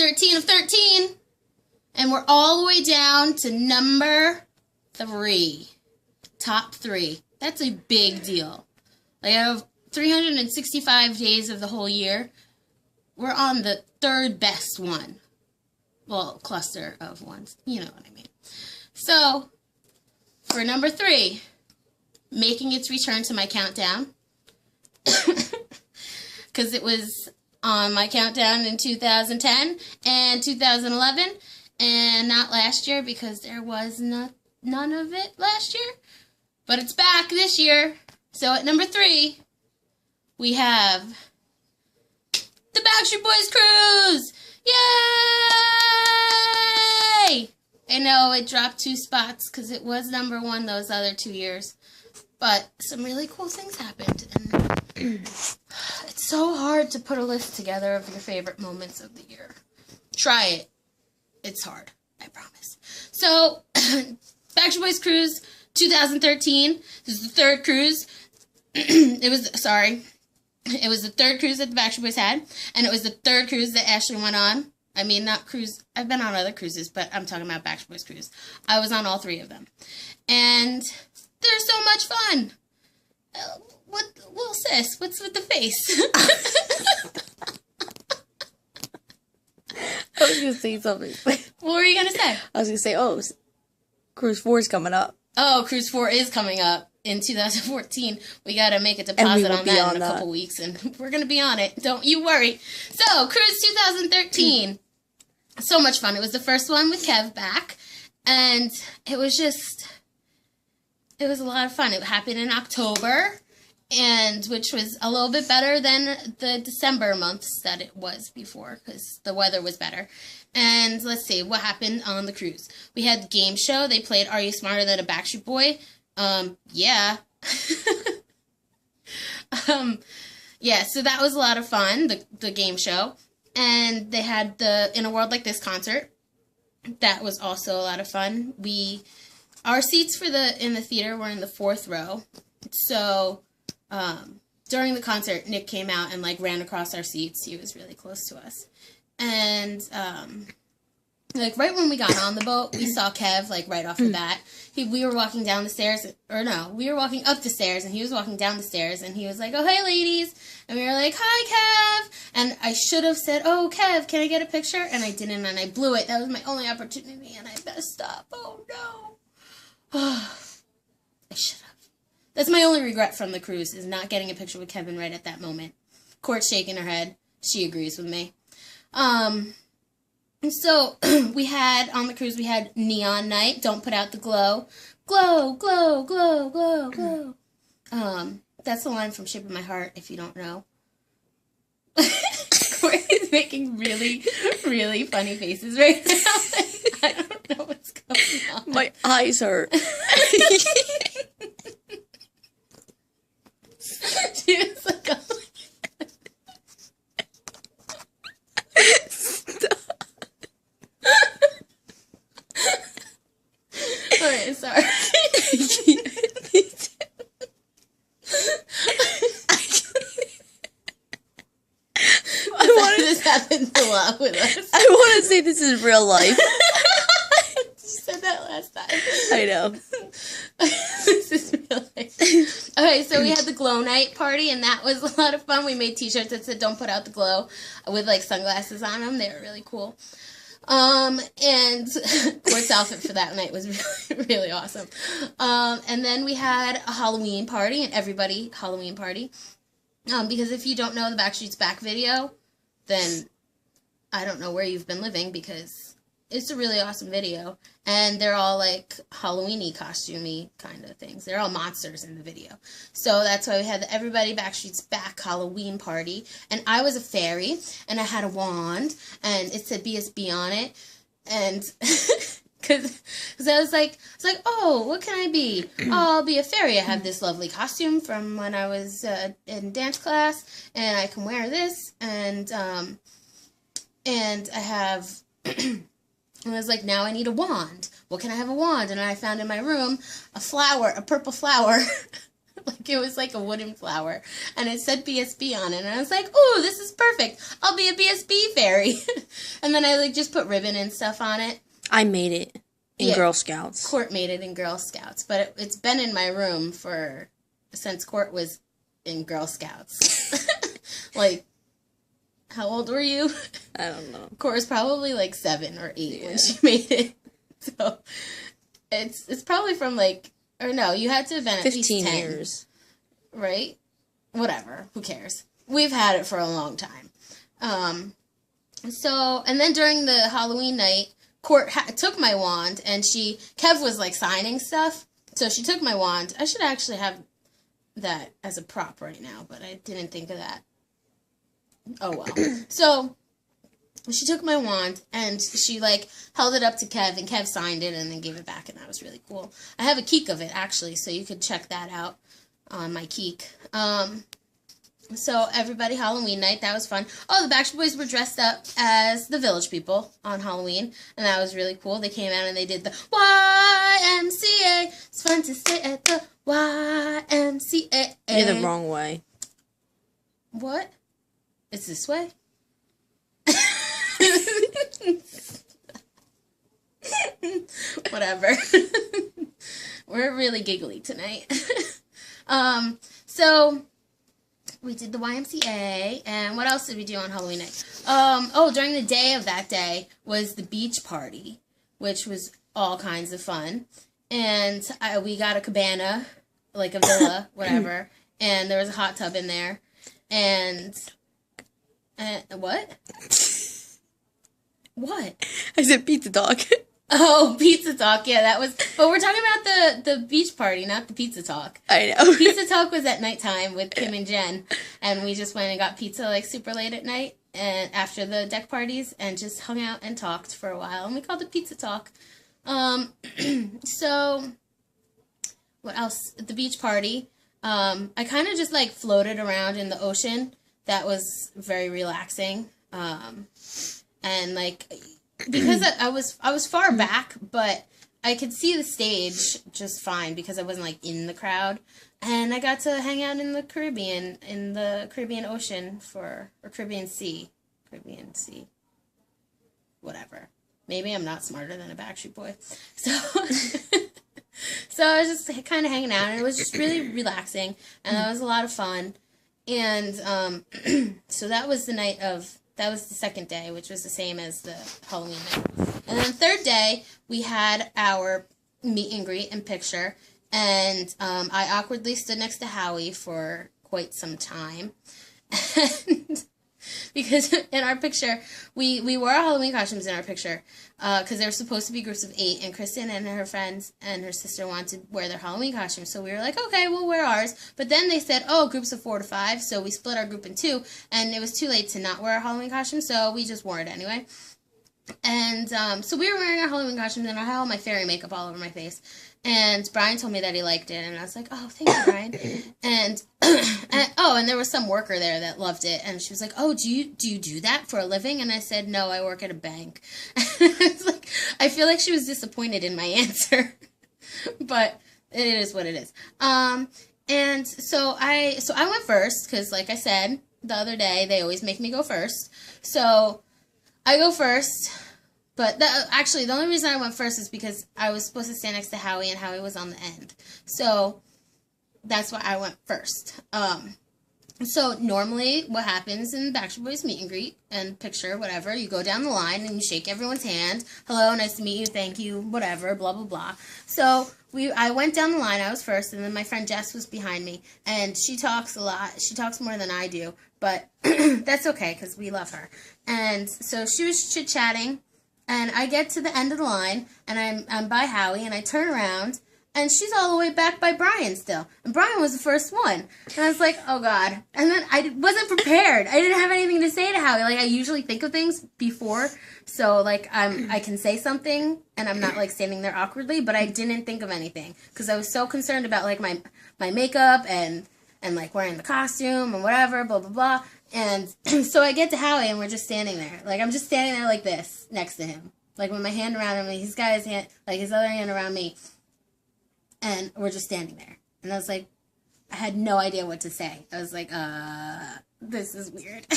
13 of 13. And we're all the way down to number 3. Top 3. That's a big deal. Like, out of 365 days of the whole year, we're on the 3rd best one. Well, cluster of ones. You know what I mean. So, for number 3, making its return to my countdown. Because it was on my countdown in 2010 and 2011. And not last year because there was none of it last year. But it's back this year. So at number 3, we have the BSB Cruise! Yay! I know it dropped 2 spots because it was number 1 those other 2 years. But some really cool things happened. And it's so hard to put a list together of your favorite moments of the year. Try it. It's hard. I promise. So, BSB Cruise 2013. This is the 3rd cruise. It was the 3rd cruise that the Backstreet Boys had, and it was the 3rd cruise that Ashley went on. I mean, not cruise. I've been on other cruises, but I'm talking about Backstreet Boys cruise. I was on all 3 of them, and they're so much fun. Well, sis, what's with the face? I was going to say something. What were you going to say? I was going to say, Cruise 4 is coming up. Oh, Cruise 4 is coming up in 2014. We got to make a deposit on that in a couple weeks, and we're going to be on it. Don't you worry. So, Cruise 2013. So much fun. It was the first one with Kev back, and it was a lot of fun. It happened in October, and which was a little bit better than the December months that it was before, because the weather was better. And let's see, what happened on the cruise? We had the game show. They played Are You Smarter Than a Backstreet Boy? Yeah. Yeah, so that was a lot of fun, the game show. And they had the In a World Like This concert. That was also a lot of fun. Our seats in the theater were in the 4th row. So, during the concert, Nick came out and, ran across our seats. He was really close to us. And, right when we got on the boat, we saw Kev, right off the bat. We were walking down the stairs, we were walking up the stairs, and he was walking down the stairs, and he was like, oh, hey, ladies. And we were like, hi, Kev. And I should have said, oh, Kev, can I get a picture? And I didn't, and I blew it. That was my only opportunity, and I messed up. Oh, no. I should have. That's my only regret from the cruise, is not getting a picture with Kevin right at that moment. Court's shaking her head. She agrees with me. So, on the cruise, we had Neon Night, Don't Put Out the Glow. Glow, glow, glow, glow, glow. That's the line from Shape of My Heart, if you don't know. Court is making really, really funny faces right now. I don't know what's going on. My eyes hurt. She was like, oh my God. Alright, sorry. This happens a lot with us. I want to say this is real life. You said that last time. I know. This is real life. Okay, so we had the glow night party, and that was a lot of fun. We made t-shirts that said "Don't Put Out the Glow" with sunglasses on them. They were really cool. And Court's outfit for that night was really, really awesome. And then we had a Halloween party, and everybody Halloween party. Because if you don't know the Backstreet's Back video, then I don't know where you've been living, because it's a really awesome video. And they're all Halloween-y, costumey kind of things. They're all monsters in the video. So that's why we had the Everybody Backstreet's Back Halloween party. And I was a fairy, and I had a wand, and it said BSB on it. And because I was like, oh, what can I be? Oh, I'll be a fairy. I have this lovely costume from when I was in dance class, and I can wear this, and I have, and I was like, now I need a wand. What can I have a wand? And I found in my room a flower, a purple flower, Like, it was like a wooden flower. And it said BSB on it. And I was like, ooh, this is perfect. I'll be a BSB fairy. And then I, like, just put ribbon and stuff on it. I made it in Girl Scouts. Court made it in Girl Scouts. But it's been in my room since Court was in Girl Scouts. Like, how old were you? I don't know. Court was probably, like, 7 or 8 when she made it. So, it's probably from, like, or no, you had to have been at least 10. 15 years. Right? Whatever. Who cares? We've had it for a long time. So, and then during the Halloween night, Court took my wand, and Kev was, like, signing stuff. So she took my wand. I should actually have that as a prop right now, but I didn't think of that. Oh, well. So, she took my wand, and she, like, held it up to Kev, and Kev signed it and then gave it back, and that was really cool. I have a Keek of it, actually, so you could check that out on my Keek. So, everybody, Halloween night, that was fun. Oh, the Backstreet Boys were dressed up as the Village People on Halloween, and that was really cool. They came out and they did the YMCA. It's fun to stay at the YMCA. You're the wrong way. What? It's this way? Whatever. We're really giggly tonight. So we did the YMCA, and what else did we do on Halloween night? During the day of that day was the beach party, which was all kinds of fun. And we got a cabana, like a villa, whatever, and there was a hot tub in there. And what? What? I said pizza talk. Oh, pizza talk. Yeah, that was... But we're talking about the beach party, not the pizza talk. I know. Pizza talk was at nighttime with Kim and Jen. And we just went and got pizza, like, super late at night and after the deck parties and just hung out and talked for a while. And we called it pizza talk. So, what else? At the beach party, I kind of just, like, floated around in the ocean. That was very relaxing. And, like... Because I was far back, but I could see the stage just fine because I wasn't, like, in the crowd. And I got to hang out in the Caribbean Ocean or Caribbean Sea. Whatever. Maybe I'm not smarter than a Backstreet Boy. So, so I was just kind of hanging out, and it was just really relaxing, and that was a lot of fun. And so that was that was the second day, which was the same as the Halloween night. And then the third day, we had our meet and greet and picture. And I awkwardly stood next to Howie for quite some time. And because in our picture, we wore our Halloween costumes in our picture. Because there were supposed to be groups of 8. And Kristen and her friends and her sister wanted to wear their Halloween costumes. So we were like, okay, we'll wear ours. But then they said, groups of 4 to 5. So we split our group in 2. And it was too late to not wear our Halloween costumes. So we just wore it anyway. And so we were wearing our Halloween costumes. And I had all my fairy makeup all over my face. And Brian told me that he liked it, and I was like, oh, thank you, Brian. And there was some worker there that loved it, and she was like, oh, do you do that for a living? And I said, no, I work at a bank. It's like, I feel like she was disappointed in my answer, but it is what it is. And so I went first, because like I said the other day, they always make me go first. So I go first. But actually, the only reason I went first is because I was supposed to stand next to Howie, and Howie was on the end. So that's why I went first. So normally what happens in Backstreet Boys meet and greet and picture, whatever, you go down the line and you shake everyone's hand. Hello, nice to meet you, thank you, whatever, blah, blah, blah. So I went down the line, I was first, and then my friend Jess was behind me. And she talks a lot. She talks more than I do. But that's okay, because we love her. And so she was chit-chatting. And I get to the end of the line, and I'm by Howie, and I turn around, and she's all the way back by Brian still. And Brian was the first one. And I was like, oh, God. And then I wasn't prepared. I didn't have anything to say to Howie. Like, I usually think of things before, so, like, I can say something, and I'm not, like, standing there awkwardly, but I didn't think of anything. Because I was so concerned about, like, my makeup and, like, wearing the costume and whatever, blah, blah, blah. And so I get to Howie, and we're just standing there. Like, I'm just standing there like this, next to him. Like, with my hand around him, and he's got his hand, like, his other hand around me. And we're just standing there. And I was like, I had no idea what to say. I was like, this is weird.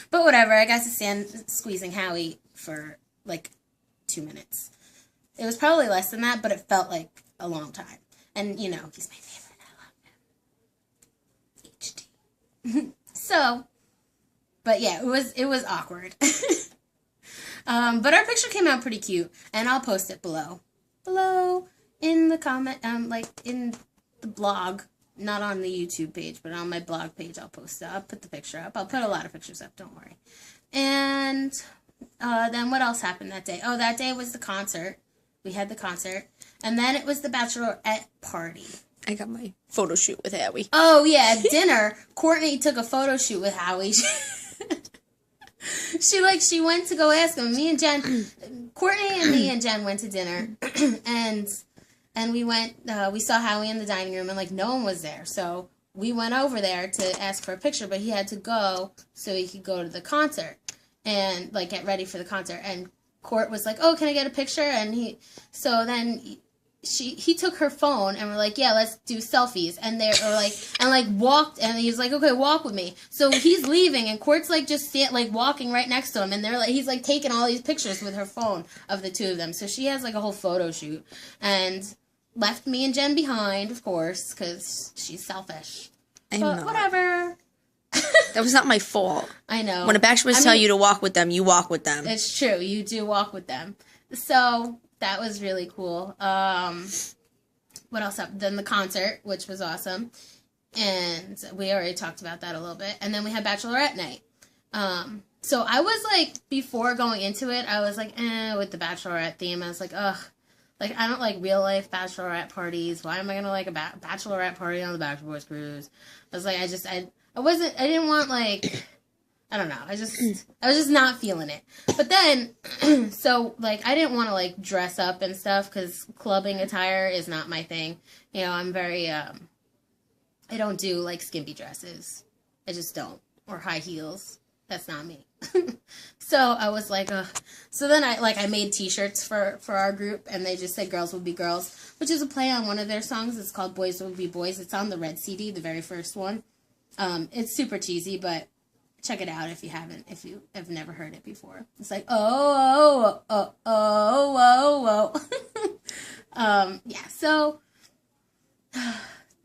But whatever, I got to stand squeezing Howie for like 2 minutes. It was probably less than that, but it felt like a long time. And, you know, he's my favorite. I love him. HD. So, but yeah, it was awkward. But our picture came out pretty cute, and I'll post it below in the comment, like in the blog, not on the YouTube page, but on my blog page. I'll post it. I'll put the picture up. I'll put a lot of pictures up. Don't worry. And then what else happened that day? Oh, that day was the concert. We had the concert, and then it was the bachelorette party. I got my photo shoot with Howie. Oh yeah, at dinner, Courtney took a photo shoot with Howie. She went to go ask him. Me and Jen, Courtney and me and Jen went to dinner, and we went. We saw Howie in the dining room, and like no one was there, so we went over there to ask for a picture. But he had to go so he could go to the concert and like get ready for the concert. And Court was like, "Oh, can I get a picture?" And he took her phone and we're like, yeah, let's do selfies. And walked, and he was like, okay, walk with me. So he's leaving, and Court's like just walking right next to him, and he's like taking all these pictures with her phone of the two of them. So she has like a whole photo shoot, and left me and Jen behind, of course, because she's selfish. But whatever. That was not my fault. I know. When a bachelor tell you to walk with them, you walk with them. It's true. You do walk with them. So that was really cool. What else happened? Then the concert, which was awesome. And we already talked about that a little bit. And then we had bachelorette night. So I was like, before going into it, I was like, with the bachelorette theme. I was like, ugh. Like, I don't like real life bachelorette parties. Why am I going to like a bachelorette party on the BSB Cruise? I was like, I didn't want like, I don't know. I was just not feeling it. But then, so, like, I didn't want to, like, dress up and stuff, because clubbing attire is not my thing. You know, I'm very, I don't do, like, skimpy dresses. I just don't. Or high heels. That's not me. So, I was like, ugh. So then I made t-shirts for our group, and they just said Girls Will Be Girls, which is a play on one of their songs. It's called Boys Will Be Boys. It's on the Red CD, the very first one. It's super cheesy, but check it out if you have never heard it before. It's like, oh. Yeah, so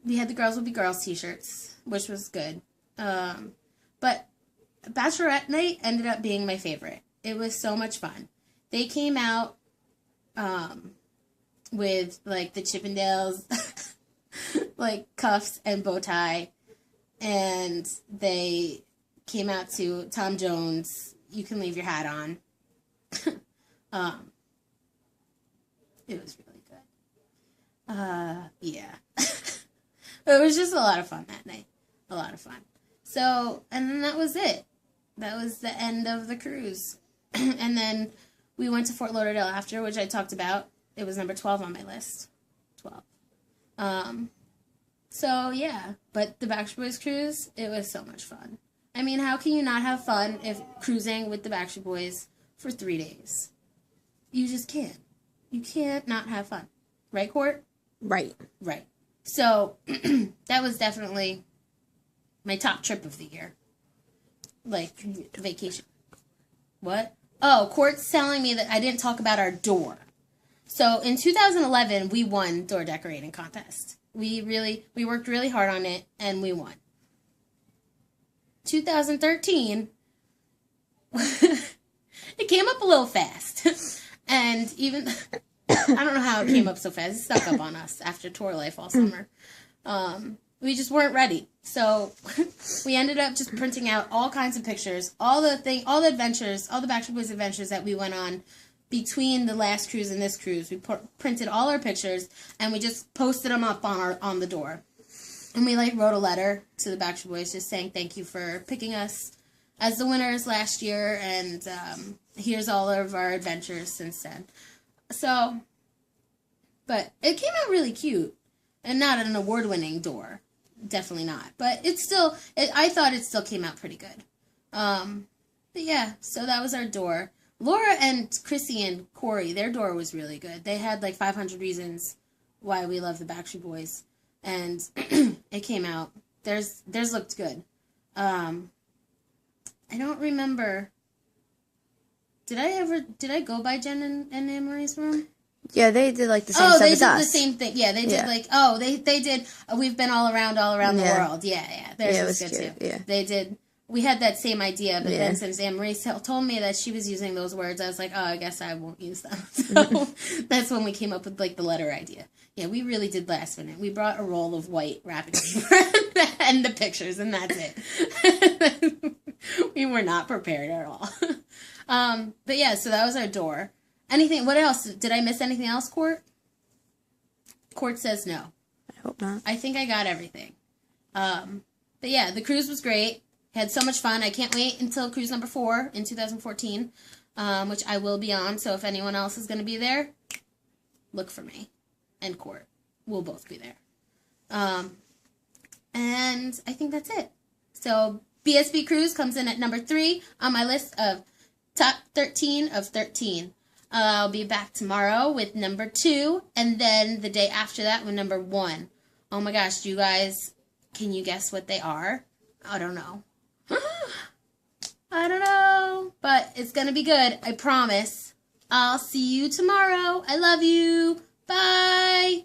we had the Girls Will Be Girls t-shirts, which was good. But Bachelorette night ended up being my favorite. It was so much fun. They came out with, like, the Chippendales, like, cuffs and bow tie, and they came out to Tom Jones, You Can Leave Your Hat On. It was really good. Yeah. It was just a lot of fun that night. A lot of fun. So, and then that was it. That was the end of the cruise. And then we went to Fort Lauderdale after, which I talked about. It was number 12 on my list. 12. So, yeah. But the Backstreet Boys cruise, it was so much fun. I mean, how can you not have fun if cruising with the Backstreet Boys for 3 days? You just can't. You can't not have fun. Right, Court? Right. Right. So, that was definitely my top trip of the year. Like, vacation. What? Oh, Court's telling me that I didn't talk about our door. So, in 2011, we won door decorating contest. We worked really hard on it, and we won. 2013, it came up a little fast. And even, I don't know how it came up so fast. It stuck up on us after tour life all summer. We just weren't ready. So we ended up just printing out all kinds of pictures, all the adventures, all the Backstreet Boys adventures that we went on between the last cruise and this cruise. We printed all our pictures, and we just posted them up on the door. And we, like, wrote a letter to the Backstreet Boys just saying thank you for picking us as the winners last year, and here's all of our adventures since then. So, but it came out really cute, and not an award-winning door. Definitely not. But it's still, I thought it still came out pretty good. But yeah, so that was our door. Laura and Chrissy and Corey, their door was really good. They had, like, 500 reasons why we love the Backstreet Boys. and it came out. Theirs looked good. I don't remember. Did I go by Jen and Anne-Marie's room? Yeah, they did like the same stuff as us. Oh, they did the same thing. Yeah, they did they did. We've been all around the world. Yeah. Theirs was good too. Yeah, they did. We had that same idea, but then since Anne-Marie told me that she was using those words, I was like, oh, I guess I won't use them. So that's when we came up with like the letter idea. Yeah, we really did last minute. We brought a roll of white wrapping paper and the pictures, and that's it. We were not prepared at all. But yeah, so that was our door. Anything? What else? Did I miss anything else, Court? Court says no. I hope not. I think I got everything. But yeah, the cruise was great. Had so much fun. I can't wait until cruise number 4 in 2014, which I will be on. So if anyone else is going to be there, look for me. And Court. We'll both be there. And I think that's it. So BSB Cruise comes in at number 3 on my list of top 13 of 13. I'll be back tomorrow with number 2, and then the day after that with number 1. Oh my gosh, you guys, can you guess what they are? I don't know. I don't know, but it's going to be good, I promise. I'll see you tomorrow. I love you. Bye.